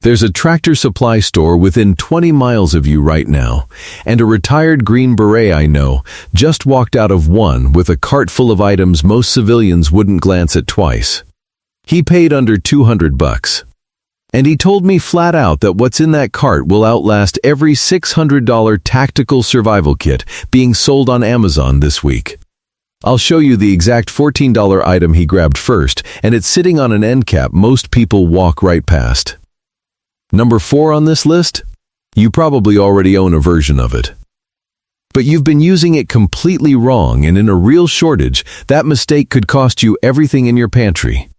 There's a Tractor Supply store within 20 miles of you right now, and a retired Green Beret I know just walked out of one with a cart full of items most civilians wouldn't glance at twice. He paid under $200. And he told me flat out that what's in that cart will outlast every $600 tactical survival kit being sold on Amazon this week. I'll show you the exact $14 item he grabbed first, and it's sitting on an end cap most people walk right past. Number 4 on this list? You probably already own a version of it. But you've been using it completely wrong, and in a real shortage, that mistake could cost you everything in your pantry.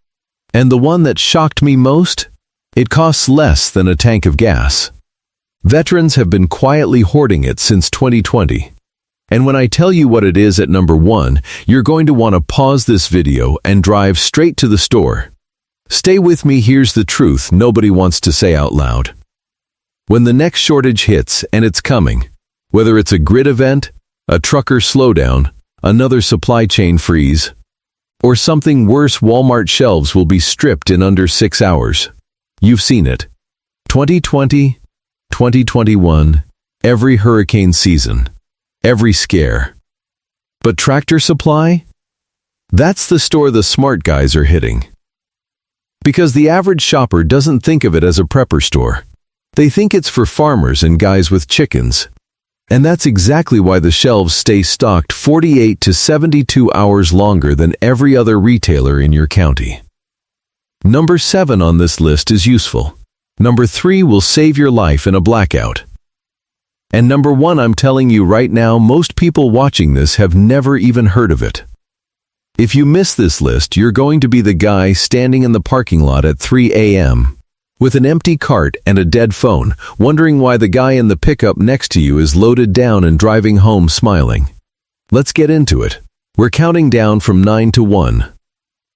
And the one that shocked me most? It costs less than a tank of gas. Veterans have been quietly hoarding it since 2020. And when I tell you what it is at number 1, you're going to want to pause this video and drive straight to the store. Stay with me, here's the truth nobody wants to say out loud. When the next shortage hits, and it's coming, whether it's a grid event, a trucker slowdown, another supply chain freeze, or something worse, Walmart shelves will be stripped in under 6 hours. You've seen it. 2020, 2021, every hurricane season, every scare. But Tractor Supply? That's the store the smart guys are hitting. Because the average shopper doesn't think of it as a prepper store. They think it's for farmers and guys with chickens. And that's exactly why the shelves stay stocked 48 to 72 hours longer than every other retailer in your county. Number 7 on this list is useful. Number 3 will save your life in a blackout. And number 1, I'm telling you right now, most people watching this have never even heard of it. If you miss this list, you're going to be the guy standing in the parking lot at 3 a.m. with an empty cart and a dead phone, wondering why the guy in the pickup next to you is loaded down and driving home smiling. Let's get into it. We're counting down from 9 to 1.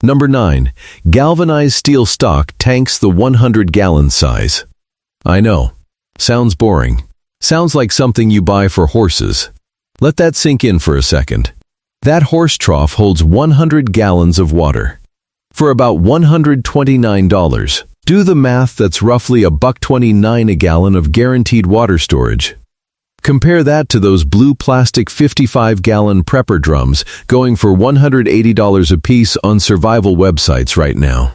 Number 9, galvanized steel stock tanks, the 100-gallon size. I know. Sounds boring. Sounds like something you buy for horses. Let that sink in for a second. That horse trough holds 100 gallons of water. For about $129. Do the math, that's roughly $1.29 a gallon of guaranteed water storage. Compare that to those blue plastic 55-gallon prepper drums going for $180 a piece on survival websites right now.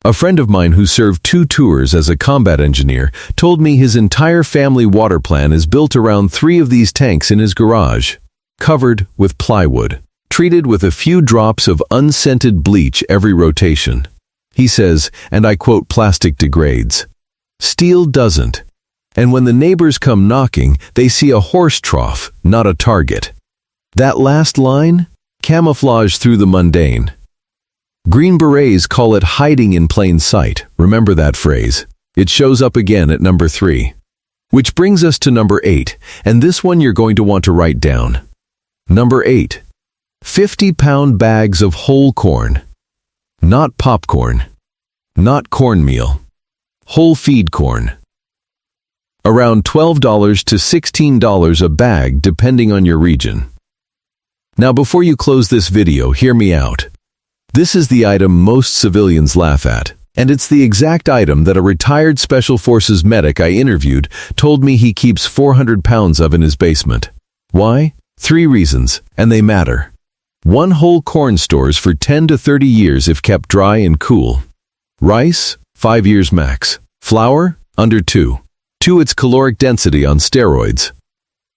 A friend of mine who served 2 tours as a combat engineer told me his entire family water plan is built around 3 of these tanks in his garage, covered with plywood, treated with a few drops of unscented bleach every rotation. He says, and I quote, "Plastic degrades. Steel doesn't. And when the neighbors come knocking, they see a horse trough, not a target." That last line? Camouflage through the mundane. Green Berets call it hiding in plain sight. Remember that phrase. It shows up again at number 3. Which brings us to number 8, and this one you're going to want to write down. Number 8. 50-pound bags of whole corn. Not popcorn. Not cornmeal. Whole feed corn. Around $12 to $16 a bag depending on your region. Now before you close this video, hear me out. This is the item most civilians laugh at, and it's the exact item that a retired Special Forces medic I interviewed told me he keeps 400 pounds of in his basement. Why? 3 reasons, and they matter. 1 whole corn stores for 10 to 30 years if kept dry and cool. Rice, 5 years max. Flour, under 2. 2, its caloric density on steroids.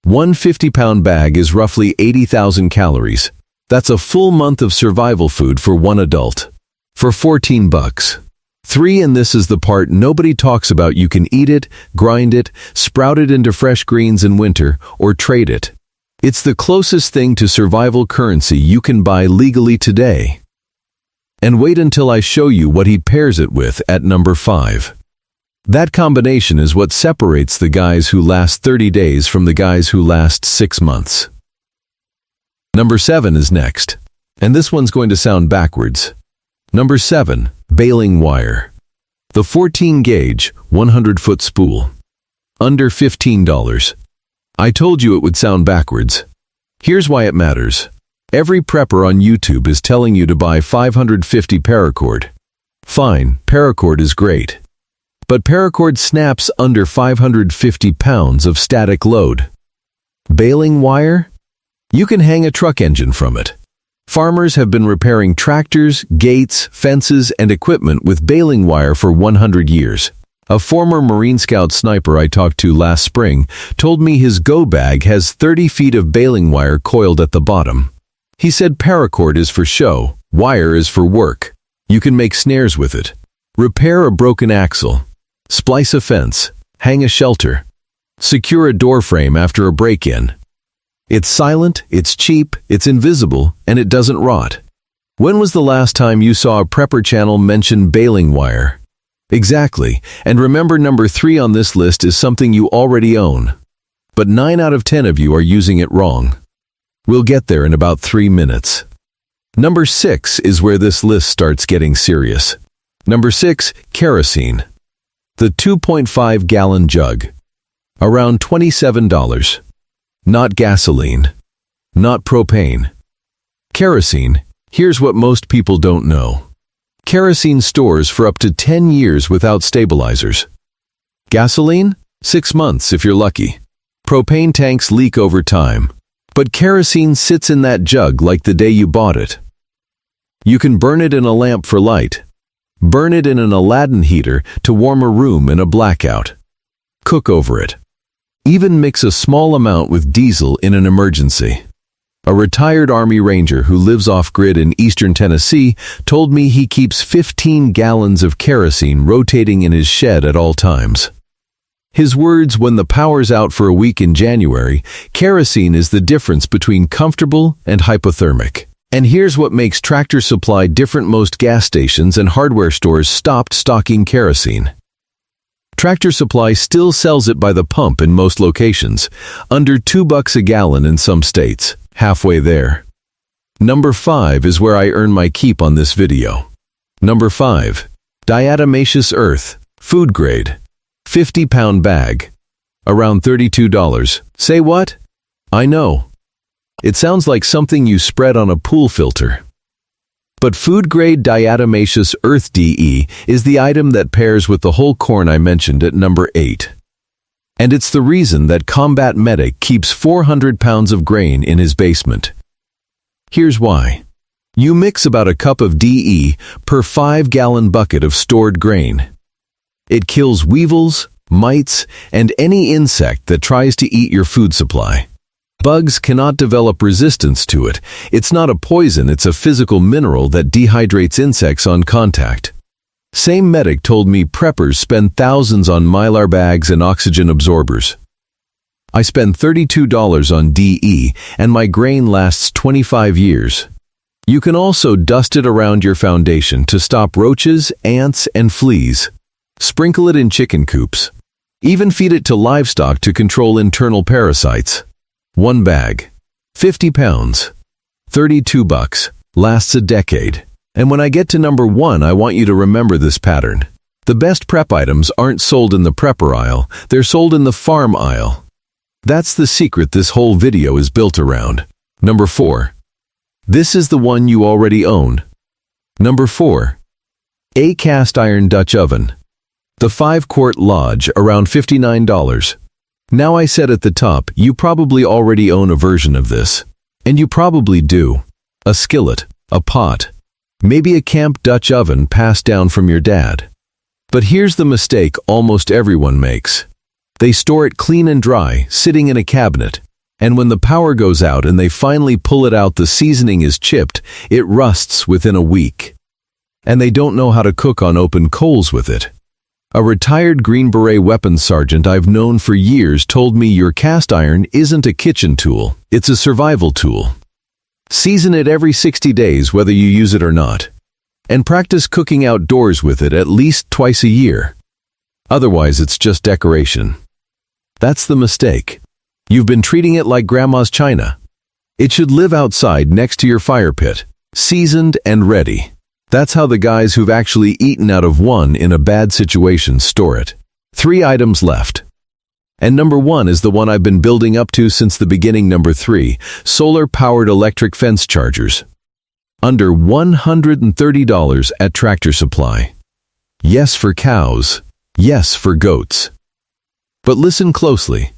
1 50-pound bag is roughly 80,000 calories. That's a full month of survival food for 1 adult. For $14. 3, and this is the part nobody talks about, you can eat it, grind it, sprout it into fresh greens in winter, or trade it. It's the closest thing to survival currency you can buy legally today. And wait until I show you what he pairs it with at number 5. That combination is what separates the guys who last 30 days from the guys who last 6 months. Number 7 is next, and this one's going to sound backwards. Number 7, baling wire. The 14-gauge, 100-foot spool. Under $15. I told you it would sound backwards. Here's why it matters. Every prepper on YouTube is telling you to buy 550 paracord. Fine, paracord is great. but paracord snaps under 550 pounds of static load. Baling wire? You can hang a truck engine from it. Farmers have been repairing tractors, gates, fences, and equipment with baling wire for 100 years. A former Marine Scout sniper I talked to last spring told me his go bag has 30 feet of baling wire coiled at the bottom. He said paracord is for show, wire is for work. You can make snares with it. Repair a broken axle. Splice a fence. Hang a shelter. Secure a door frame after a break-in. It's silent, it's cheap, it's invisible, and it doesn't rot. When was the last time you saw a prepper channel mention baling wire? Exactly, and remember, number 3 on this list is something you already own. But 9 out of 10 of you are using it wrong. We'll get there in about 3 minutes. Number 6 is where this list starts getting serious. Number 6, kerosene. The 2.5-gallon jug. Around $27. Not gasoline. Not propane. Kerosene, here's what most people don't know. Kerosene stores for up to 10 years without stabilizers. Gasoline? 6 months if you're lucky. Propane tanks leak over time. But kerosene sits in that jug like the day you bought it. You can burn it in a lamp for light. Burn it in an Aladdin heater to warm a room in a blackout. Cook over it. Even mix a small amount with diesel in an emergency. A retired Army Ranger who lives off-grid in eastern Tennessee told me he keeps 15 gallons of kerosene rotating in his shed at all times. His words, when the power's out for a week in January, kerosene is the difference between comfortable and hypothermic. And here's what makes Tractor Supply different: most gas stations and hardware stores stopped stocking kerosene. Tractor Supply still sells it by the pump in most locations, under $2 a gallon in some states. Halfway there. Number 5 is where I earn my keep on this video. Number 5. Diatomaceous earth, food grade. 50-pound bag. Around $32. Say what? I know. It sounds like something you spread on a pool filter. But food-grade diatomaceous earth DE is the item that pairs with the whole corn I mentioned at number 8. And it's the reason that Combat Medic keeps 400 pounds of grain in his basement. Here's why. You mix about a cup of DE per 5-gallon bucket of stored grain. It kills weevils, mites, and any insect that tries to eat your food supply. Bugs cannot develop resistance to it. It's not a poison, it's a physical mineral that dehydrates insects on contact. Same medic told me preppers spend thousands on Mylar bags and oxygen absorbers. I spend $32 on DE, and my grain lasts 25 years. You can also dust it around your foundation to stop roaches, ants, and fleas. Sprinkle it in chicken coops. Even feed it to livestock to control internal parasites. 1 bag. 50 pounds. $32. Lasts a decade. And when I get to number 1, I want you to remember this pattern. The best prep items aren't sold in the prepper aisle, they're sold in the farm aisle. That's the secret this whole video is built around. Number 4. This is the one you already own. Number 4. A cast iron Dutch oven. The 5-quart Lodge, around $59. Now I said at the top, you probably already own a version of this. And you probably do. A skillet, a pot. Maybe a camp Dutch oven passed down from your dad. But here's the mistake almost everyone makes. They store it clean and dry, sitting in a cabinet. And when the power goes out and they finally pull it out, the seasoning is chipped, it rusts within a week. And they don't know how to cook on open coals with it. A retired Green Beret weapons sergeant I've known for years told me your cast iron isn't a kitchen tool, it's a survival tool. Season it every 60 days whether you use it or not. And practice cooking outdoors with it at least twice a year. Otherwise it's just decoration. That's the mistake. You've been treating it like grandma's china. It should live outside next to your fire pit, seasoned and ready. That's how the guys who've actually eaten out of one in a bad situation store it. 3 items left. And number 1 is the one I've been building up to since the beginning. Number 3, solar-powered electric fence chargers. Under $130 at Tractor Supply. Yes, for cows. Yes, for goats. But listen closely.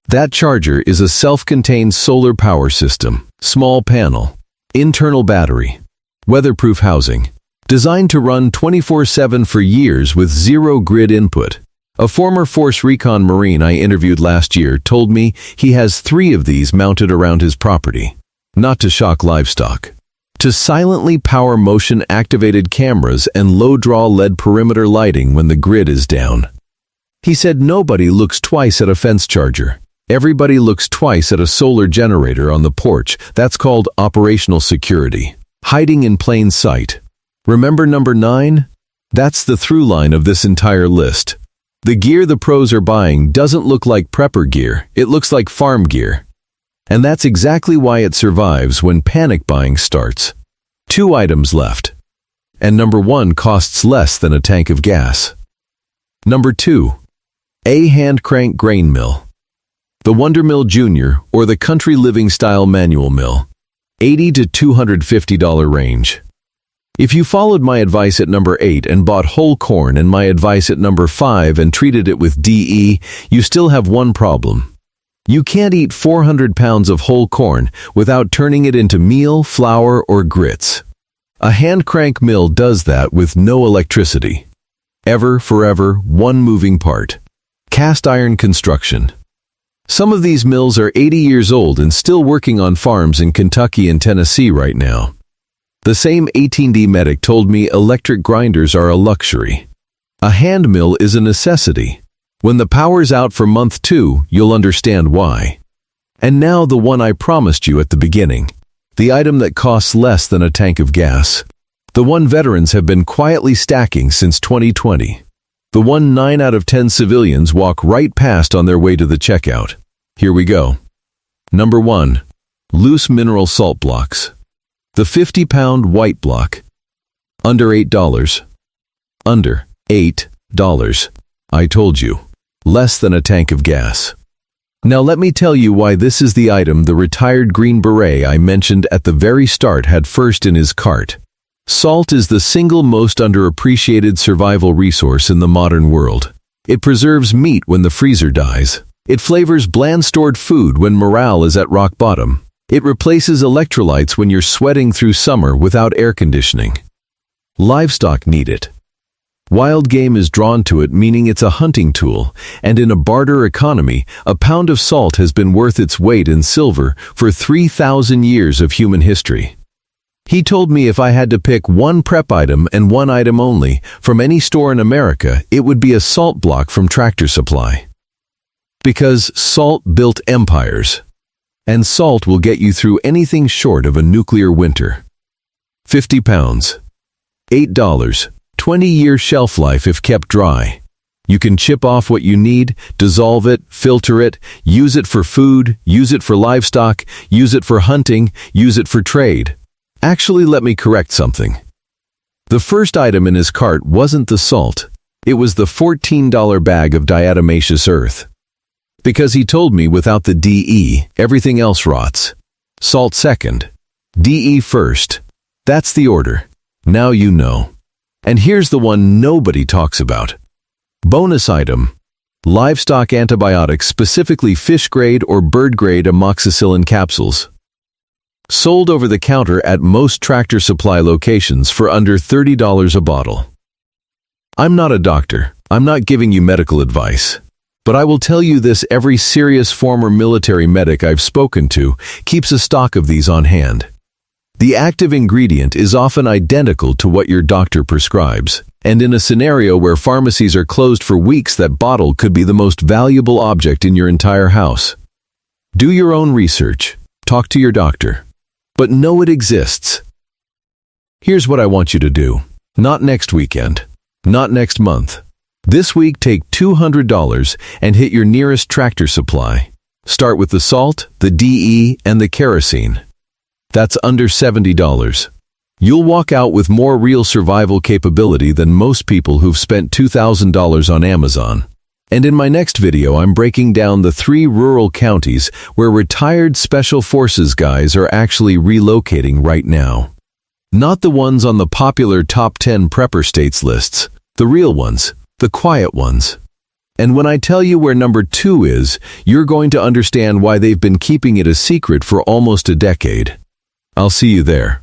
That charger is a self-contained solar power system, small panel, internal battery, weatherproof housing, designed to run 24/7 for years with zero grid input. A former Force Recon Marine I interviewed last year told me he has 3 of these mounted around his property. Not to shock livestock. To silently power motion-activated cameras and low-draw LED perimeter lighting when the grid is down. He said nobody looks twice at a fence charger. Everybody looks twice at a solar generator on the porch. That's called operational security. Hiding in plain sight. Remember number 9? That's the through line of this entire list. The gear the pros are buying doesn't look like prepper gear, it looks like farm gear. And that's exactly why it survives when panic buying starts. 2 items left. And number 1 costs less than a tank of gas. Number 2. A hand crank grain mill. The Wonder Mill Junior or the Country Living Style Manual Mill. $80 to $250 range. If you followed my advice at number 8 and bought whole corn and my advice at number 5 and treated it with DE, you still have one problem. You can't eat 400 pounds of whole corn without turning it into meal, flour, or grits. A hand crank mill does that with no electricity. Ever, forever, one moving part. Cast iron construction. Some of these mills are 80 years old and still working on farms in Kentucky and Tennessee right now. The same 18D medic told me electric grinders are a luxury. A hand mill is a necessity. When the power's out for month 2, you'll understand why. And now the one I promised you at the beginning. The item that costs less than a tank of gas. The one veterans have been quietly stacking since 2020. The one 9 out of 10 civilians walk right past on their way to the checkout. Here we go. Number 1. Loose mineral salt blocks. The 50-pound white block. Under $8. Under $8. I told you. Less than a tank of gas. Now let me tell you why this is the item the retired Green Beret I mentioned at the very start had first in his cart. Salt is the single most underappreciated survival resource in the modern world. It preserves meat when the freezer dies. It flavors bland stored food when morale is at rock bottom. It replaces electrolytes when you're sweating through summer without air conditioning. Livestock need it. Wild game is drawn to it, meaning it's a hunting tool, and in a barter economy, a pound of salt has been worth its weight in silver for 3,000 years of human history. He told me if I had to pick one prep item and one item only from any store in America, it would be a salt block from Tractor Supply. Because salt built empires. And salt will get you through anything short of a nuclear winter. 50 pounds. $8. 20-year shelf life if kept dry. You can chip off what you need, dissolve it, filter it, use it for food, use it for livestock, use it for hunting, use it for trade. Actually, let me correct something. The first item in his cart wasn't the salt. It was the $14 bag of diatomaceous earth. Because he told me without the DE, everything else rots. Salt second. DE first. That's the order. Now you know. And here's the one nobody talks about. Bonus item. Livestock antibiotics, specifically fish-grade or bird-grade amoxicillin capsules. Sold over the counter at most Tractor Supply locations for under $30 a bottle. I'm not a doctor. I'm not giving you medical advice. But I will tell you this, every serious former military medic I've spoken to keeps a stock of these on hand. The active ingredient is often identical to what your doctor prescribes, and in a scenario where pharmacies are closed for weeks, that bottle could be the most valuable object in your entire house. Do your own research, talk to your doctor, but know it exists. Here's what I want you to do. Not next weekend, not next month. This week, take $200 and hit your nearest Tractor Supply. Start with the salt, the DE, and the kerosene. That's under $70. You'll walk out with more real survival capability than most people who've spent $2,000 on Amazon. And in my next video, I'm breaking down the 3 rural counties where retired Special Forces guys are actually relocating right now. Not the ones on the popular top 10 prepper states lists, the real ones. The quiet ones. And when I tell you where number 2 is, you're going to understand why they've been keeping it a secret for almost a decade. I'll see you there.